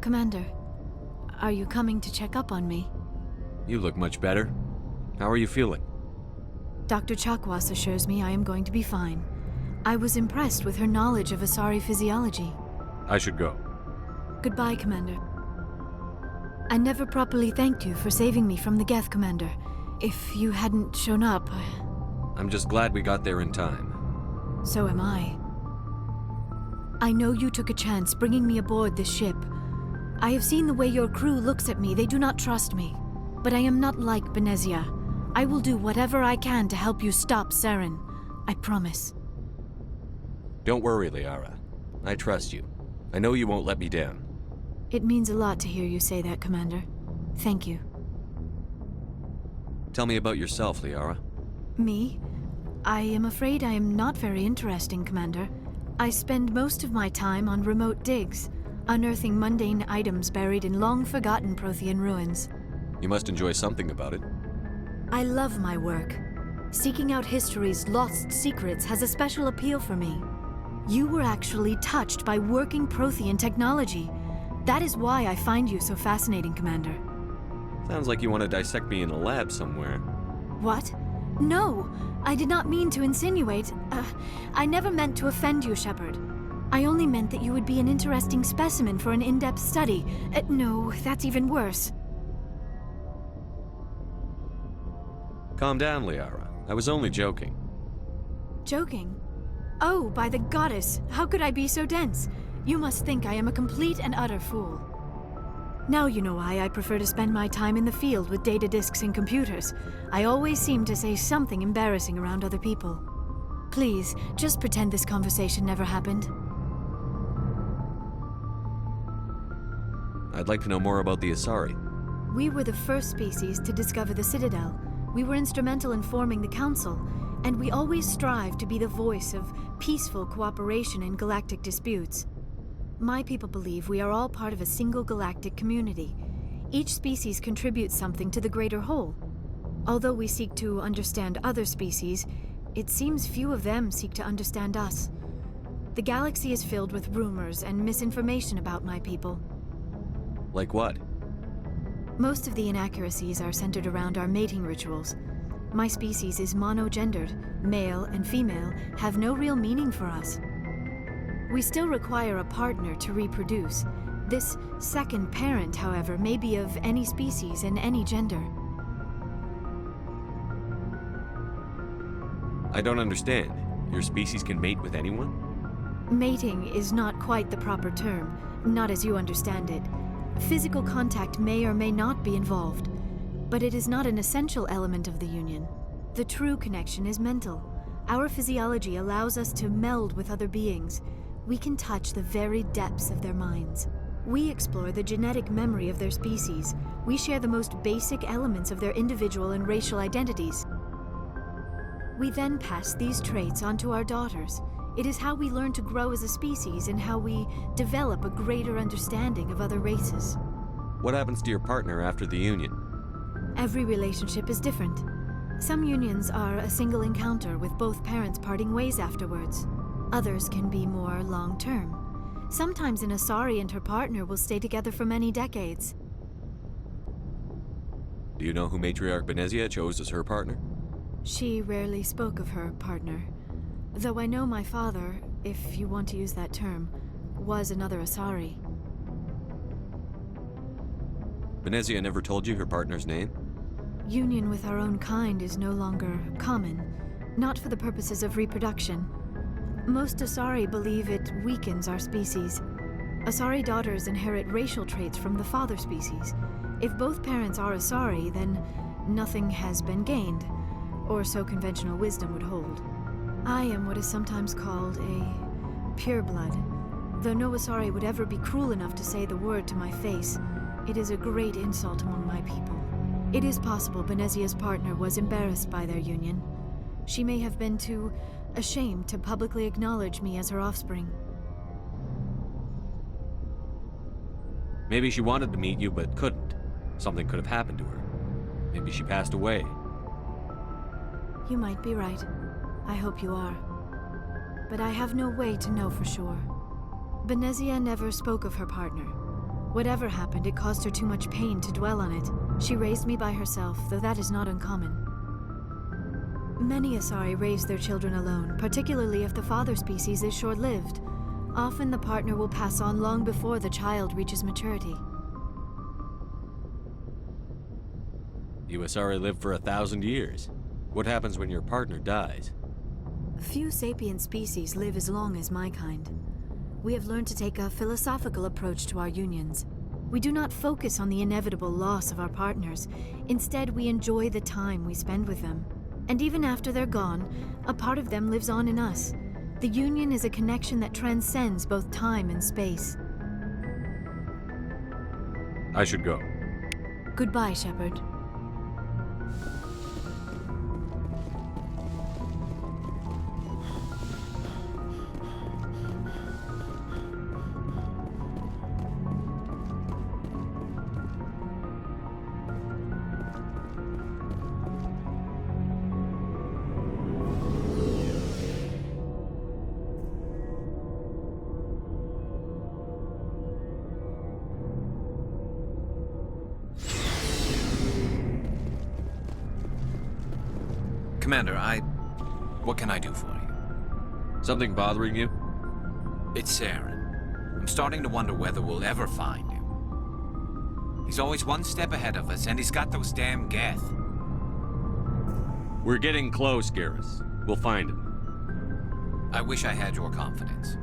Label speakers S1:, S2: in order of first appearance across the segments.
S1: Commander, are you coming to check up on me?
S2: You look much better. How are you feeling?
S1: Dr. Chakwas assures me I am going to be fine. I was impressed with her knowledge of Asari physiology.
S2: I should go.
S1: Goodbye, Commander. I never properly thanked you for saving me from the Geth, Commander. If you hadn't shown up,
S2: I'm just glad we got there in time.
S1: so am I. I know you took a chance bringing me aboard this ship. I have seen the way your crew looks at me. They do not trust me. But I am not like Benezia. I will do whatever I can to help you stop Saren. I promise.
S2: Don't worry, Liara. I trust you. I know you won't let me down.
S1: It means a lot to hear you say that, Commander. Thank you.
S2: Tell me about yourself, Liara.
S1: Me? I am afraid I am not very interesting, Commander. I spend most of my time on remote digs, unearthing mundane items buried in long-forgotten Prothean ruins.
S2: You must enjoy something about it.
S1: I love my work. Seeking out history's lost secrets has a special appeal for me. You were actually touched by working Prothean technology. That is why I find you so fascinating, Commander.
S2: Sounds like you want to dissect me in a lab somewhere.
S1: What? No! I did not mean to insinuate. I never meant to offend you, Shepard. I only meant that you would be an interesting specimen for an in-depth study. No, that's even worse.
S2: Calm down, Liara. I was only joking.
S1: Joking? Oh, by the goddess, how could I be so dense? You must think I am a complete and utter fool. Now you know why I prefer to spend my time in the field with data disks and computers. I always seem to say something embarrassing around other people. Please, just pretend this conversation never happened.
S2: I'd like to know more about the Asari.
S1: We were the first species to discover the Citadel. We were instrumental in forming the Council, and we always strive to be the voice of peaceful cooperation in galactic disputes. My people believe we are all part of a single galactic community. Each species contributes something to the greater whole. Although we seek to understand other species, it seems few of them seek to understand us. The galaxy is filled with rumors and misinformation about my people.
S2: Like what?
S1: Most of the inaccuracies are centered around our mating rituals. My species is monogendered. Male and female have no real meaning for us. We still require a partner to reproduce. This second parent, however, may be of any species and any gender.
S2: I don't understand. Your species can mate with anyone?
S1: Mating is not quite the proper term, not as you understand it. Physical contact may or may not be involved, but it is not an essential element of the union. The true connection is mental. Our physiology allows us to meld with other beings. We can touch the very depths of their minds. We explore the genetic memory of their species. We share the most basic elements of their individual and racial identities. We then pass these traits on to our daughters. It is how we learn to grow as a species and how we develop a greater understanding of other races.
S2: What happens to your partner after the union?
S1: Every relationship is different. Some unions are a single encounter with both parents parting ways afterwards. Others can be more long-term. Sometimes an Asari and her partner will stay together for many decades.
S2: Do you know who Matriarch Benezia chose as her partner?
S1: She rarely spoke of her partner. Though I know my father, if you want to use that term, was another Asari.
S2: Benezia never told you her partner's name?
S1: Union with our own kind is no longer common, not for the purposes of reproduction. Most Asari believe it weakens our species. Asari daughters inherit racial traits from the father species. If both parents are Asari, then nothing has been gained, or so conventional wisdom would hold. I am what is sometimes called a pureblood. Though no Asari would ever be cruel enough to say the word to my face, it is a great insult among my people. It is possible Benezia's partner was embarrassed by their union. She may have been too ashamed to publicly acknowledge me as her offspring.
S2: Maybe she wanted to meet you but couldn't. Something could have happened to her. Maybe she passed away.
S1: You might be right. I hope you are. But I have no way to know for sure. Benezia never spoke of her partner. Whatever happened, it caused her too much pain to dwell on it. She raised me by herself, though that is not uncommon. Many Asari raise their children alone, particularly if the father species is short-lived. Often the partner will pass on long before the child reaches maturity.
S2: You Asari live for 1,000 years. What happens when your partner dies?
S1: Few sapient species live as long as my kind. We have learned to take a philosophical approach to our unions. We do not focus on the inevitable loss of our partners. Instead, we enjoy the time we spend with them. And even after they're gone, a part of them lives on in us. The union is a connection that transcends both time and space.
S2: I should go.
S1: Goodbye, Shepard.
S3: Commander, what can I do for you?
S2: Something bothering you?
S3: It's Saren. I'm starting to wonder whether we'll ever find him. He's always one step ahead of us, and he's got those damn Geth.
S2: We're getting close, Garrus. We'll find him.
S3: I wish I had your confidence.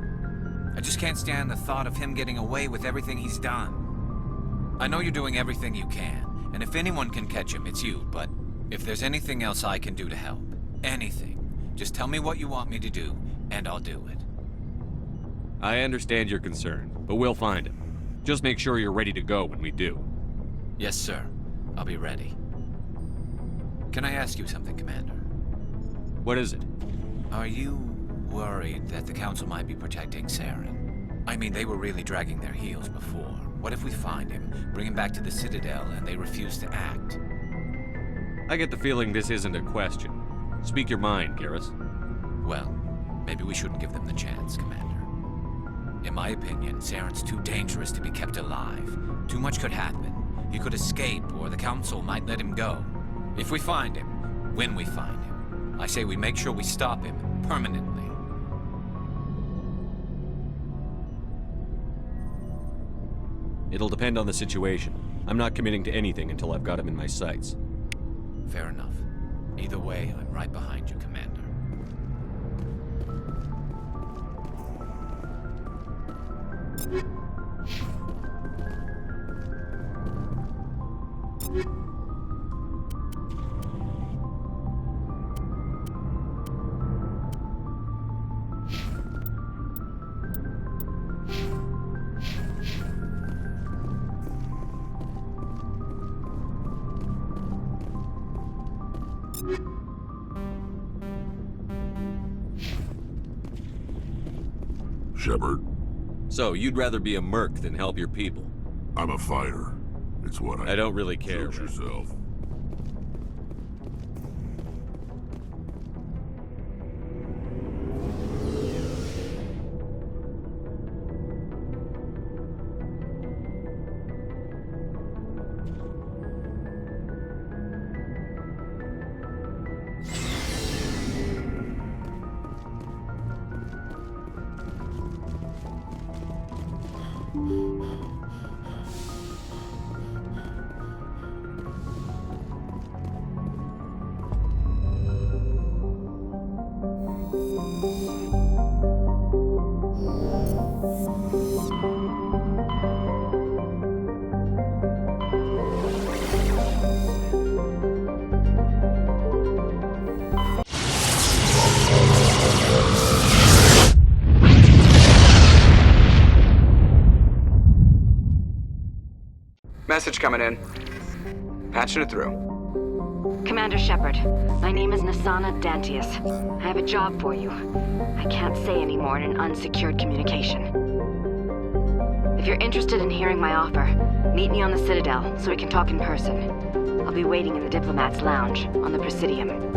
S3: I just can't stand the thought of him getting away with everything he's done. I know you're doing everything you can, and if anyone can catch him, it's you, but if there's anything else I can do to help, anything, just tell me what you want me to do, and I'll do it.
S2: I understand your concern, but we'll find him. Just make sure you're ready to go when we do.
S3: Yes, sir. I'll be ready. Can I ask you something, Commander?
S2: What is it?
S3: Are you worried that the Council might be protecting Saren? I mean, they were really dragging their heels before. What if we find him, bring him back to the Citadel, and they refuse to act?
S2: I get the feeling this isn't a question. Speak your mind, Garrus.
S3: Well, maybe we shouldn't give them the chance, Commander. In my opinion, Saren's too dangerous to be kept alive. Too much could happen. He could escape, or the Council might let him go. If we find him, when we find him, I say we make sure we stop him permanently.
S2: It'll depend on the situation. I'm not committing to anything until I've got him in my sights.
S3: Fair enough. Either way, I'm right behind you, Commander.
S4: Shepard,
S2: So, you'd rather be a merc than help your people?
S4: I'm a fighter. It's what I
S2: don't really care.
S4: Suit yourself.
S5: Message coming in. Patching it through.
S6: Commander Shepard, my name is Nassana Dantius. I have a job for you. I can't say any more in an unsecured communication. If you're interested in hearing my offer, meet me on the Citadel so we can talk in person. I'll be waiting in the Diplomat's Lounge on the Presidium.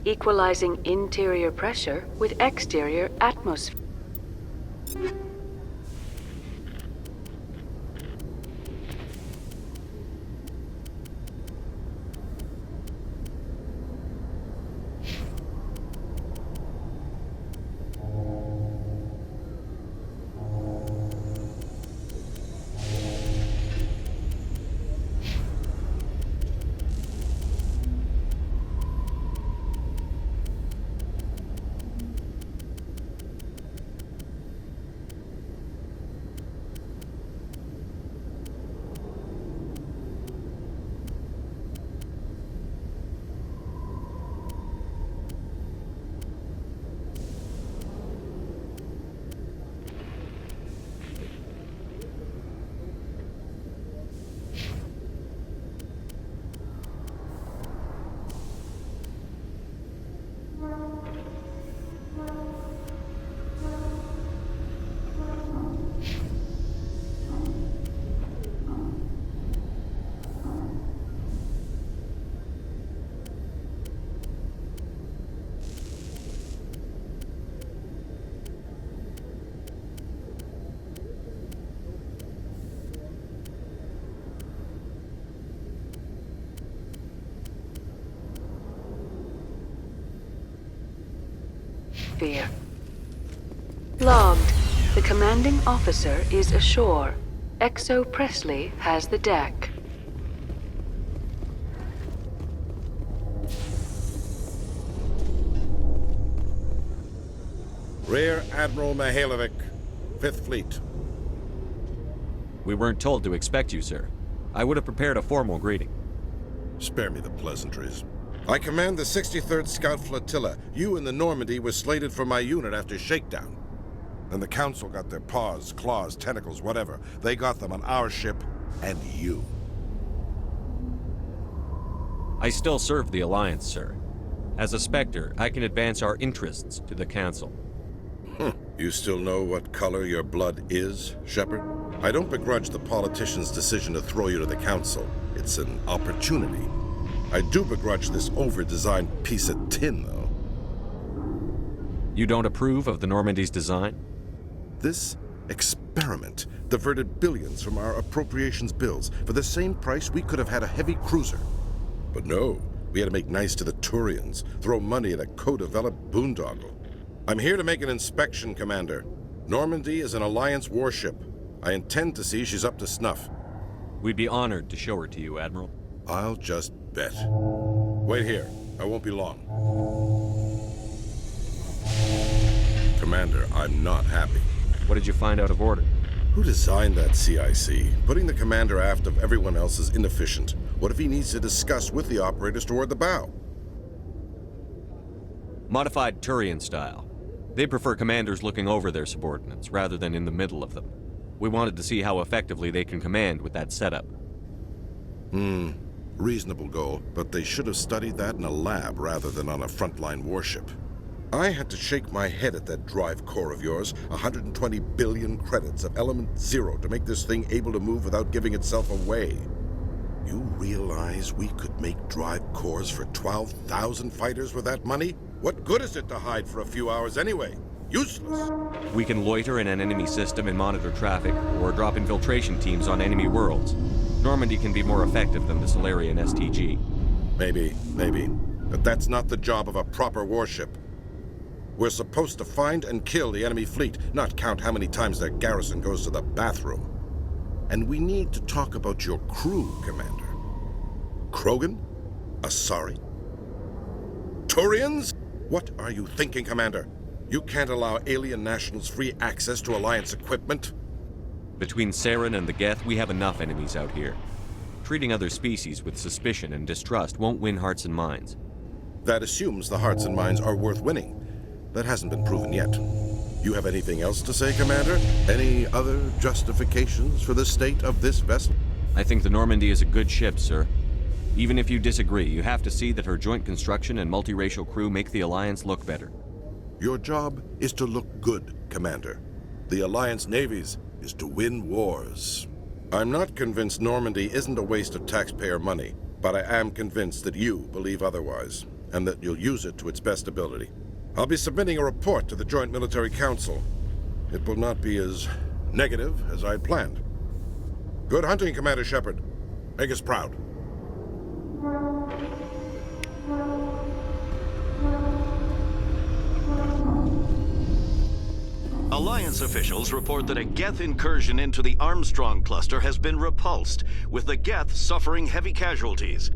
S7: Equalizing interior pressure with exterior atmosphere. Logged. The commanding officer is ashore. Exo Presley has the deck.
S8: Rear Admiral Mihailovic, 5th Fleet.
S2: We weren't told to expect you, sir. I would have prepared a formal greeting.
S8: Spare me the pleasantries. I command the 63rd Scout Flotilla. You and the Normandy were slated for my unit after shakedown. Then the Council got their paws, claws, tentacles, whatever. They got them on our ship, and you.
S2: I still serve the Alliance, sir. As a Spectre, I can advance our interests to the Council.
S8: You still know what color your blood is, Shepard? I don't begrudge the politician's decision to throw you to the Council. It's an opportunity. I do begrudge this over-designed piece of tin, though.
S2: You don't approve of the Normandy's design?
S8: This experiment diverted billions from our appropriations bills. For the same price, we could have had a heavy cruiser. But no, we had to make nice to the Turians, throw money at a co-developed boondoggle. I'm here to make an inspection, Commander. Normandy is an Alliance warship. I intend to see she's up to snuff.
S2: We'd be honored to show her to you, Admiral.
S8: I'll just bet. Wait here. I won't be long. Commander, I'm not happy.
S2: What did you find out of order?
S8: Who designed that CIC? Putting the commander aft of everyone else is inefficient. What if he needs to discuss with the operators toward the bow?
S2: Modified Turian style. They prefer commanders looking over their subordinates, rather than in the middle of them. We wanted to see how effectively they can command with that setup.
S8: Reasonable goal, but they should have studied that in a lab rather than on a frontline warship. I had to shake my head at that drive core of yours. 120 billion credits of element 0 to make this thing able to move without giving itself away. You realize we could make drive cores for 12,000 fighters with that money? What good is it to hide for a few hours anyway? Useless.
S2: We can loiter in an enemy system and monitor traffic, or drop infiltration teams on enemy worlds. Normandy can be more effective than the Solarian STG.
S8: Maybe. But that's not the job of a proper warship. We're supposed to find and kill the enemy fleet, not count how many times their garrison goes to the bathroom. And we need to talk about your crew, Commander. Krogan? Asari? Turians? What are you thinking, Commander? You can't allow alien nationals free access to Alliance equipment?
S2: Between Saren and the Geth, we have enough enemies out here. Treating other species with suspicion and distrust won't win hearts and minds.
S8: That assumes the hearts and minds are worth winning. That hasn't been proven yet. You have anything else to say, Commander? Any other justifications for the state of this vessel?
S2: I think the Normandy is a good ship, sir. Even if you disagree, you have to see that her joint construction and multiracial crew make the Alliance look better.
S8: Your job is to look good, Commander. The Alliance navies is to win wars. I'm not convinced Normandy isn't a waste of taxpayer money, but I am convinced that you believe otherwise, and that you'll use it to its best ability. I'll be submitting a report to the Joint Military Council. It will not be as negative as I'd planned. Good hunting, Commander Shepard. Make us proud.
S9: Alliance officials report that a Geth incursion into the Armstrong cluster has been repulsed, with the Geth suffering heavy casualties.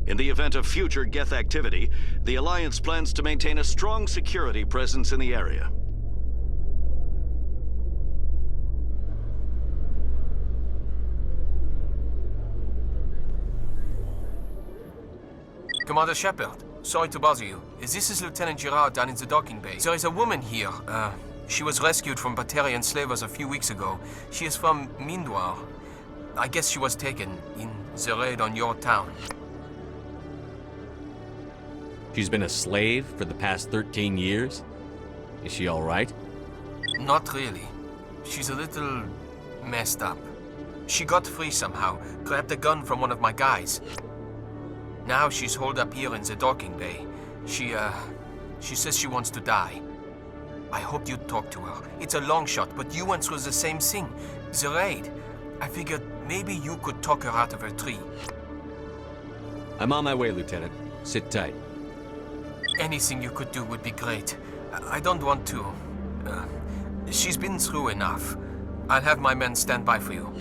S9: In the event of future Geth activity, the Alliance plans to maintain a strong security presence in the area.
S10: Commander Shepard, sorry to bother you. This is Lieutenant Girard down in the docking bay. There is a woman here. She was rescued from Batarian slavers a few weeks ago. She is from Mindwar. I guess she was taken in the raid on your town.
S2: She's been a slave for the past 13 years? Is she all right?
S10: Not really. She's a little messed up. She got free somehow, grabbed a gun from one of my guys. Now she's holed up here in the docking bay. She says she wants to die. I hoped you'd talk to her. It's a long shot, but you went through the same thing. The raid. I figured maybe you could talk her out of her tree.
S2: I'm on my way, Lieutenant. Sit tight.
S10: Anything you could do would be great. I don't want to. She's been through enough. I'll have my men stand by for you.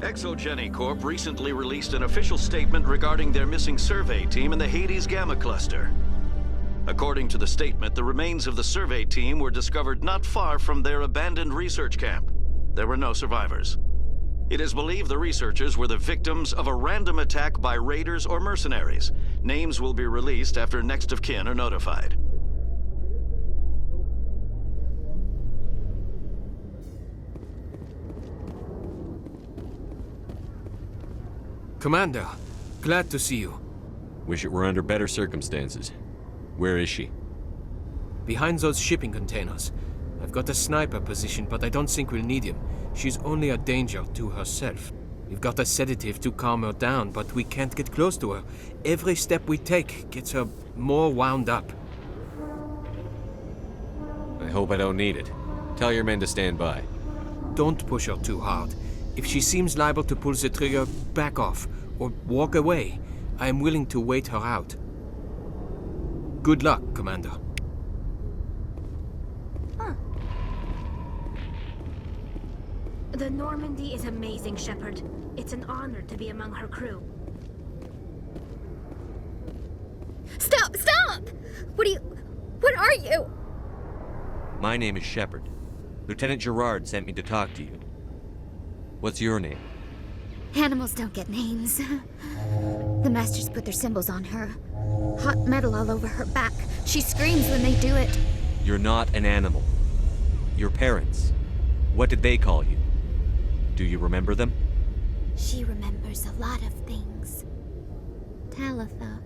S9: Exogeny Corp recently released an official statement regarding their missing survey team in the Hades Gamma Cluster. According to the statement, the remains of the survey team were discovered not far from their abandoned research camp. There were no survivors. It is believed the researchers were the victims of a random attack by raiders or mercenaries. Names will be released after next of kin are notified.
S10: Commander, glad to see you.
S2: Wish it were under better circumstances. Where is she?
S10: Behind those shipping containers. I've got a sniper position, but I don't think we'll need him. She's only a danger to herself. We've got a sedative to calm her down, but we can't get close to her. Every step we take gets her more wound up.
S2: I hope I don't need it. Tell your men to stand by.
S10: Don't push her too hard. If she seems liable to pull the trigger, back off, or walk away. I am willing to wait her out. Good luck, Commander.
S11: The Normandy is amazing, Shepard. It's an honor to be among her crew.
S12: Stop! Stop! What are you?
S2: My name is Shepard. Lieutenant Girard sent me to talk to you. What's your name?
S12: Animals don't get names. The Masters put their symbols on her. Hot metal all over her back. She screams when they do it.
S2: You're not an animal. Your parents. What did they call you? Do you remember them?
S12: She remembers a lot of things. Talitha.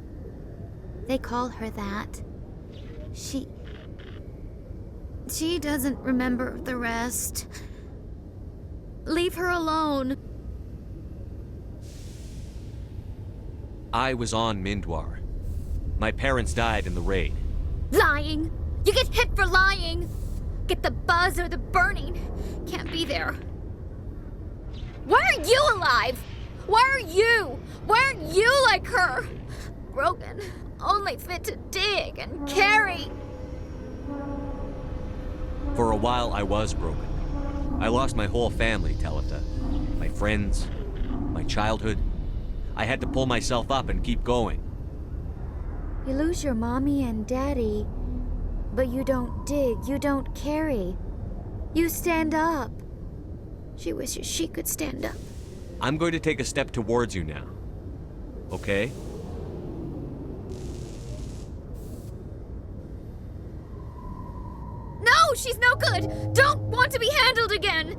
S12: They call her that. She doesn't remember the rest. Leave her alone.
S2: I was on Mindwar. My parents died in the raid.
S12: Lying! You get hit for lying! Get the buzz or the burning. Can't be there. Why are you alive? Why are you? Why aren't you like her? Broken, only fit to dig and carry.
S2: For a while, I was broken. I lost my whole family, Talitha. My friends, my childhood. I had to pull myself up and keep going.
S12: You lose your mommy and daddy, but you don't dig, you don't carry. You stand up. She wishes she could stand up.
S2: I'm going to take a step towards you now. Okay?
S12: No, she's no good! Don't want to be handled again!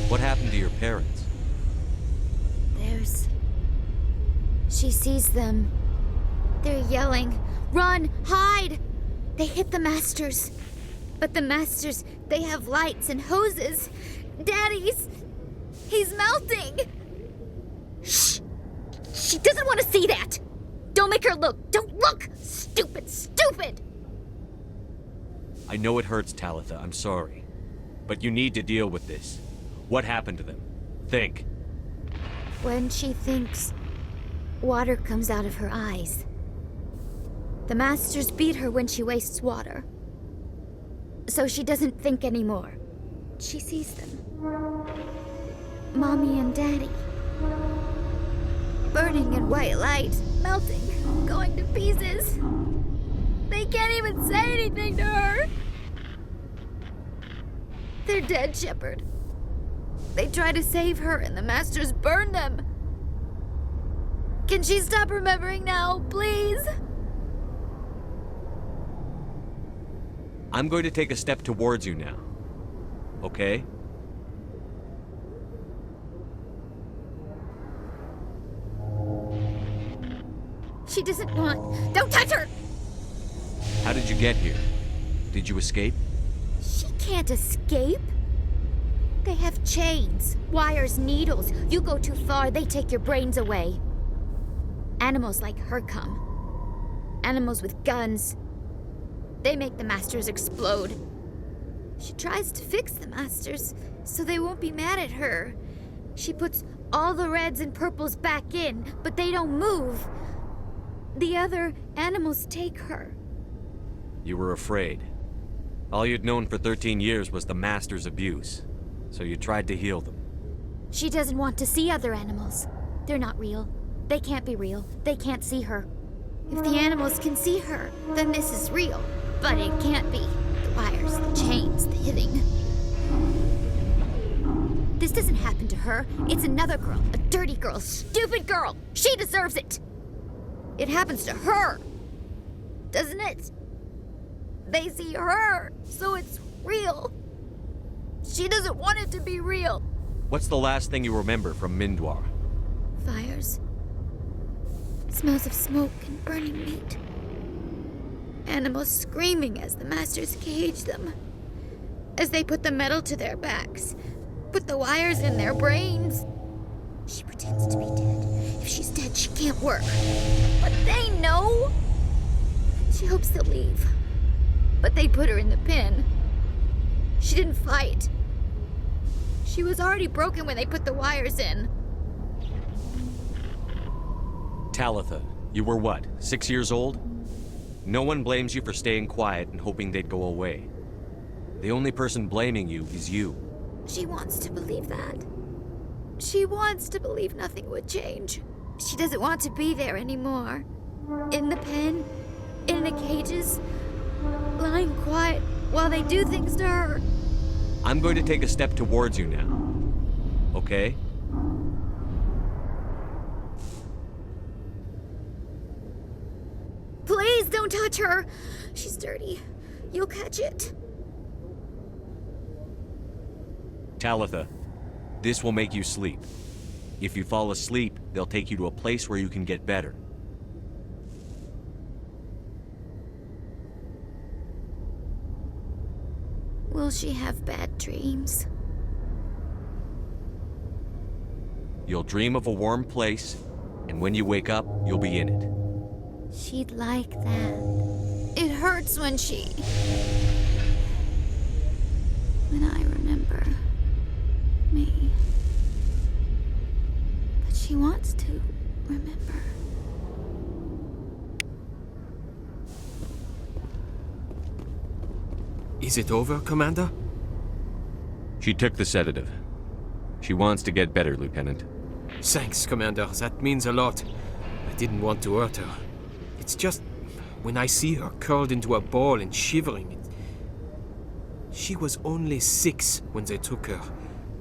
S2: What happened to your parents?
S12: She sees them. They're yelling, "Run! Hide!" They hit the Masters. But the Masters, they have lights and hoses. Daddy's... he's melting! Shh! She doesn't want to see that! Don't make her look! Don't look! Stupid, stupid!
S2: I know it hurts, Talitha. I'm sorry. But you need to deal with this. What happened to them? Think.
S12: When she thinks, water comes out of her eyes. The Masters beat her when she wastes water. So she doesn't think anymore. She sees them. Mommy and Daddy. Burning in white light, melting, going to pieces. They can't even say anything to her. They're dead, Shepard. They try to save her and the Masters burn them. Can she stop remembering now, please?
S2: I'm going to take a step towards you now. Okay?
S12: She doesn't want... Don't touch her!
S2: How did you get here? Did you escape?
S12: She can't escape. They have chains, wires, needles. You go too far, they take your brains away. Animals like her come. Animals with guns. They make the Masters explode. She tries to fix the Masters so they won't be mad at her. She puts all the reds and purples back in, but they don't move. The other animals take her.
S2: You were afraid. All you'd known for 13 years was the Master's abuse, so you tried to heal them.
S12: She doesn't want to see other animals. They're not real. They can't be real. They can't see her. If the animals can see her, then this is real. But it can't be. The wires, the chains, the hitting. This doesn't happen to her. It's another girl. A dirty girl. Stupid girl. She deserves it. It happens to her. Doesn't it? They see her, so it's real. She doesn't want it to be real.
S2: What's the last thing you remember from Mindwar?
S12: Fires. Smells of smoke and burning meat. Animals screaming as the Masters cage them. As they put the metal to their backs. Put the wires in their brains. She pretends to be dead. If she's dead, she can't work. But they know. She hopes they'll leave. But they put her in the pen. She didn't fight. She was already broken when they put the wires in.
S2: Talitha, you were what, 6 years old? No one blames you for staying quiet and hoping they'd go away. The only person blaming you is you.
S12: She wants to believe that. She wants to believe nothing would change. She doesn't want to be there anymore. In the pen, in the cages, lying quiet while they do things to her.
S2: I'm going to take a step towards you now. Okay?
S12: Please don't touch her. She's dirty. You'll catch it.
S2: Talitha, this will make you sleep. If you fall asleep, they'll take you to a place where you can get better.
S12: Will she have bad dreams?
S2: You'll dream of a warm place, and when you wake up, you'll be in it.
S12: She'd like that. It hurts when I remember me. But she wants to remember.
S10: Is it over, Commander?
S2: She took the sedative. She wants to get better, Lieutenant.
S10: Thanks, Commander. That means a lot. I didn't want to hurt her. It's just, when I see her curled into a ball and shivering, she was only 6 when they took her.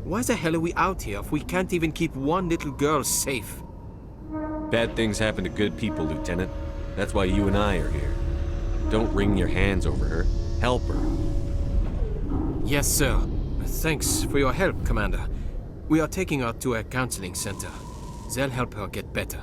S10: Why the hell are we out here if we can't even keep one little girl safe?
S2: Bad things happen to good people, Lieutenant. That's why you and I are here. Don't wring your hands over her. Help her.
S10: Yes, sir. Thanks for your help, Commander. We are taking her to a counseling center. They'll help her get better.